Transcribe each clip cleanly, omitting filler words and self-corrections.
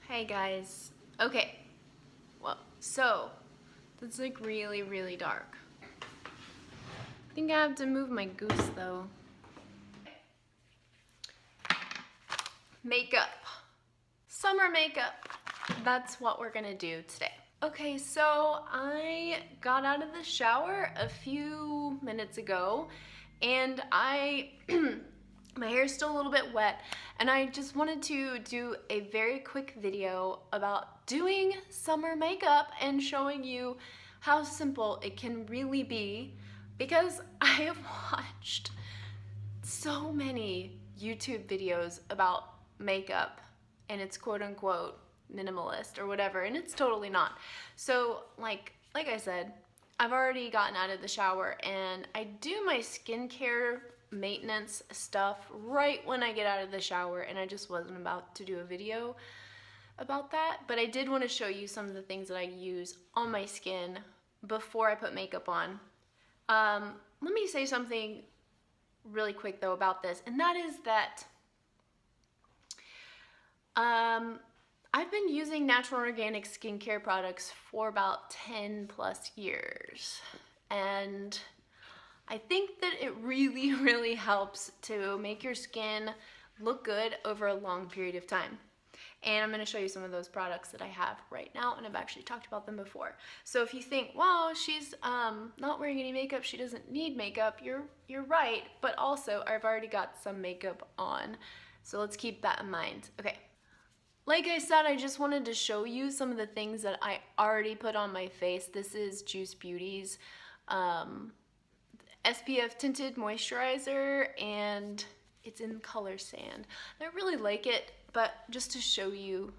Hey guys. Okay, well, so that's like really dark. I think I have to move my goose though. Makeup. Summer makeup. That's what we're gonna do today. Okay, so I got out of the shower a few minutes ago and my hair is still a little bit wet, and I just wanted to do a very quick video about doing summer makeup and showing you how simple it can really be, because I have watched so many YouTube videos about makeup and it's quote unquote minimalist or whatever, and it's totally not. So like I said, I've already gotten out of the shower and I do my skincare maintenance stuff right when I get out of the shower, and I just wasn't about to do a video about that, but I did want to show you some of the things that I use on my skin before I put makeup on. Let me say something really quick though about this, and that is that I've been using natural and organic skincare products for about 10 plus years, and I think that it really helps to make your skin look good over a long period of time. And I'm going to show you some of those products that I have right now, and I've actually talked about them before. So if you think, wow, she's not wearing any makeup, she doesn't need makeup, you're right, but also I've already got some makeup on. So let's keep that in mind. Okay. Like I said, I just wanted to show you some of the things that I already put on my face. This is Juice Beauty's SPF tinted moisturizer, and it's in color sand. I really like it, but just to show you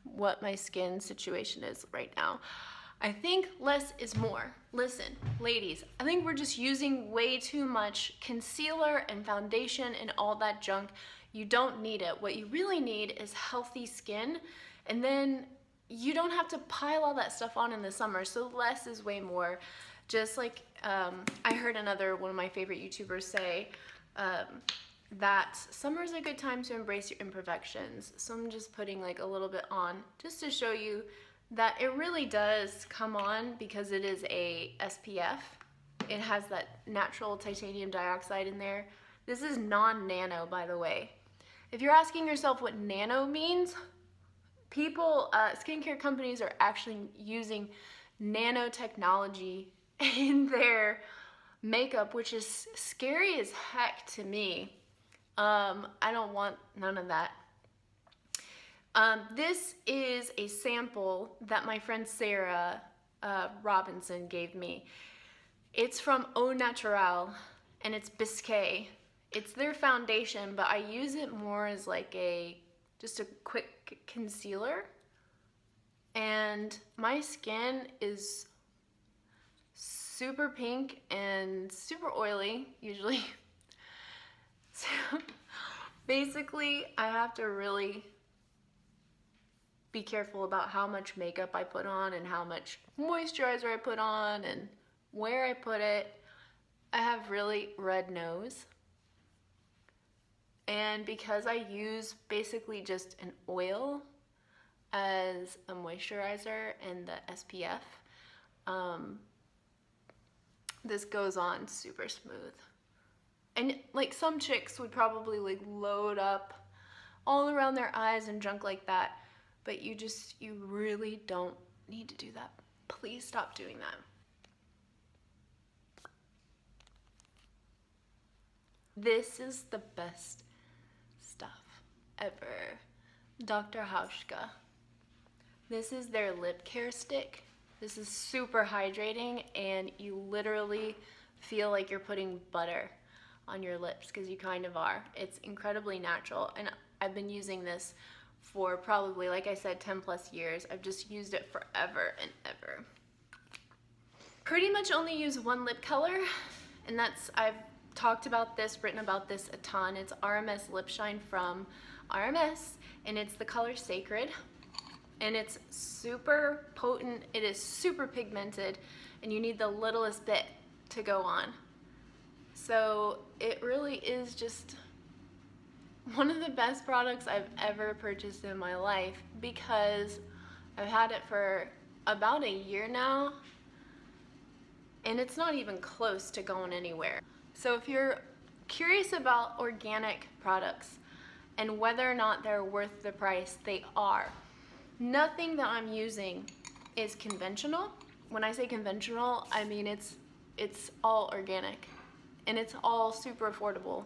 what my skin situation is right now, I think less is more. Listen, ladies, I think we're just using way too much concealer and foundation and all that junk. You don't need it. What you really need is healthy skin, and then you don't have to pile all that stuff on in the summer, so less is way more. Just like I heard one of my favorite YouTubers say that summer is a good time to embrace your imperfections. So I'm just putting like a little bit on just to show you that it really does come on, because it is a SPF. It has that natural titanium dioxide in there. This is non-nano, by the way. If you're asking yourself what nano means, skincare companies are actually using nanotechnology in their makeup, which is scary as heck to me. I don't want none of that. This is a sample that my friend Sarah Robinson gave me. It's from Au Naturel, and it's Biscay. It's their foundation, but I use it more as like just a quick concealer. And my skin is super pink and super oily, usually. So basically, I have to really be careful about how much makeup I put on and how much moisturizer I put on and where I put it. I have really red nose. And because I use basically just an oil as a moisturizer and the SPF, this goes on super smooth. And like some chicks would probably like load up all around their eyes and junk like that, but you really don't need to do that. Please stop doing that. This is the best stuff ever. Dr. Hauschka. This is their lip care stick. This is super hydrating, and you literally feel like you're putting butter on your lips, because you kind of are. It's incredibly natural, and I've been using this for probably, like I said, 10 plus years. I've just used it forever and ever. Pretty much only use one lip color, and I've talked about this, written about this a ton. It's RMS Lip Shine from RMS, and it's the color Sacred. And it's super potent, it is super pigmented, and you need the littlest bit to go on. So it really is just one of the best products I've ever purchased in my life because I've had it for about a year now and it's not even close to going anywhere. So if you're curious about organic products and whether or not they're worth the price, they are. Nothing that I'm using is conventional. When I say conventional, I mean it's all organic and it's all super affordable.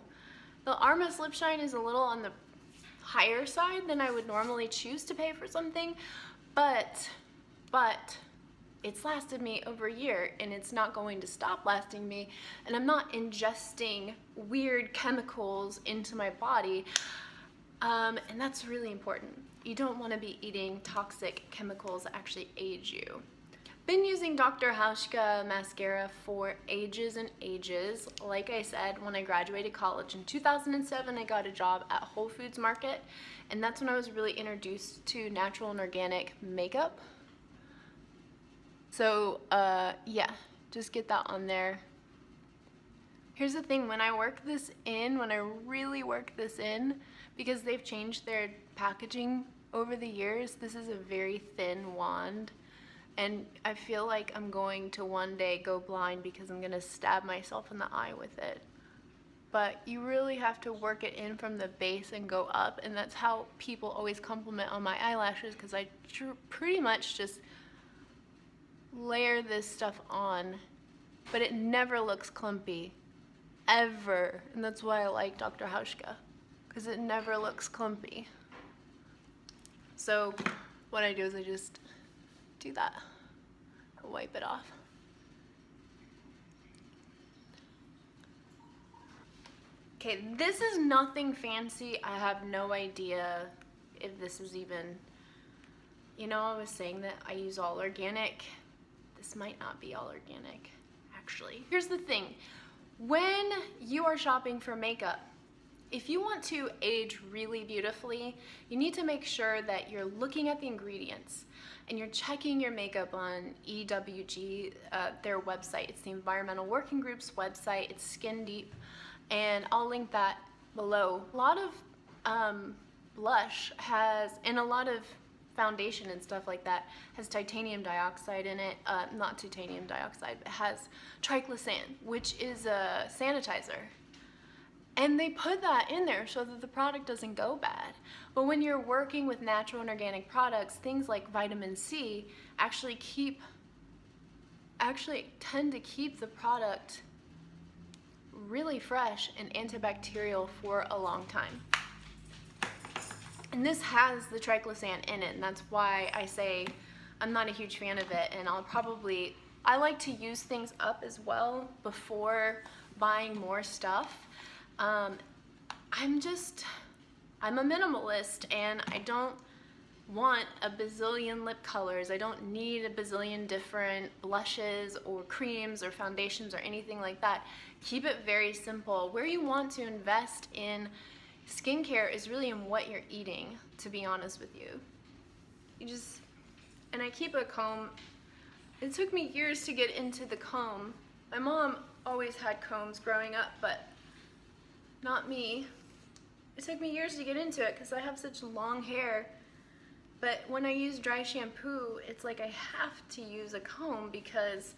The Armast Lip Shine is a little on the higher side than I would normally choose to pay for something, but it's lasted me over a year and it's not going to stop lasting me, and I'm not ingesting weird chemicals into my body, and that's really important. You don't want to be eating toxic chemicals that actually age you. Been using Dr. Hauschka mascara for ages and ages. Like I said, when I graduated college in 2007, I got a job at Whole Foods Market, and that's when I was really introduced to natural and organic makeup. So yeah, just get that on there. Here's the thing, when I really work this in, because they've changed their packaging over the years, this is a very thin wand. And I feel like I'm going to one day go blind because I'm gonna stab myself in the eye with it. But you really have to work it in from the base and go up, and that's how people always compliment on my eyelashes, because I pretty much just layer this stuff on, but it never looks clumpy, ever. And that's why I like Dr. Hauschka, because it never looks clumpy. So what I do is I just do that. I'll wipe it off. Okay, this is nothing fancy. I have no idea if this is even, you know, I was saying that I use all organic. This might not be all organic, actually. Here's the thing. When you are shopping for makeup, if you want to age really beautifully, you need to make sure that you're looking at the ingredients and you're checking your makeup on EWG, their website. It's the Environmental Working Group's website. It's Skin Deep, and I'll link that below. A lot of blush has, and a lot of foundation and stuff like that has titanium dioxide in it. Not titanium dioxide, but has triclosan, which is a sanitizer. And they put that in there so that the product doesn't go bad. But when you're working with natural and organic products, things like vitamin C actually tend to keep the product really fresh and antibacterial for a long time. And this has the triclosan in it, and that's why I say I'm not a huge fan of it, and I like to use things up as well before buying more stuff. I'm a minimalist, and I don't want a bazillion lip colors. I don't need a bazillion different blushes or creams or foundations or anything like that. Keep it very simple. Where you want to invest in skincare is really in what you're eating, to be honest with you. And I keep a comb. It took me years to get into the comb. My mom always had combs growing up, but not me. It took me years to get into it because I have such long hair. But when I use dry shampoo, it's like I have to use a comb because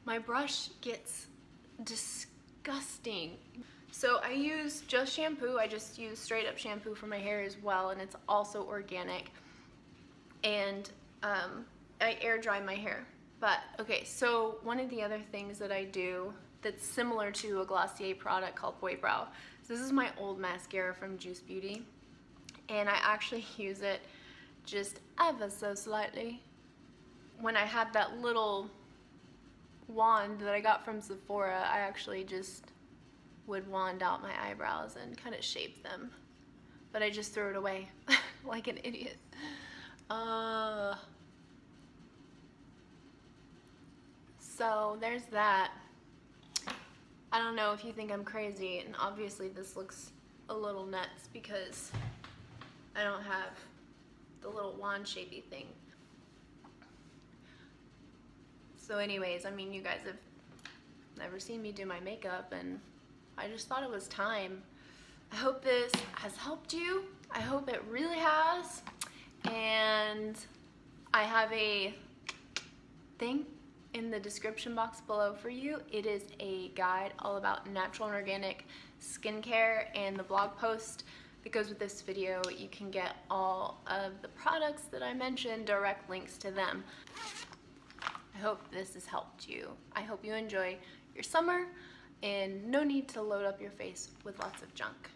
my brush gets disgusting. So I use just shampoo. I just use straight up shampoo for my hair as well, and it's also organic. And I air dry my hair. But okay, so one of the other things that I do that's similar to a Glossier product called Boy Brow. So this is my old mascara from Juice Beauty, and I actually use it just ever so slightly. When I had that little wand that I got from Sephora, I actually just would wand out my eyebrows and kind of shape them, but I just threw it away like an idiot. So there's that. I don't know if you think I'm crazy, and obviously this looks a little nuts because I don't have the little wand shapey thing. So anyways, I mean, you guys have never seen me do my makeup, and I just thought it was time. I hope this has helped you. I hope it really has. And I have a thing in the description box below for you. It is a guide all about natural and organic skincare, and the blog post that goes with this video, you can get all of the products that I mentioned, direct links to them. I hope this has helped you. I hope you enjoy your summer and no need to load up your face with lots of junk.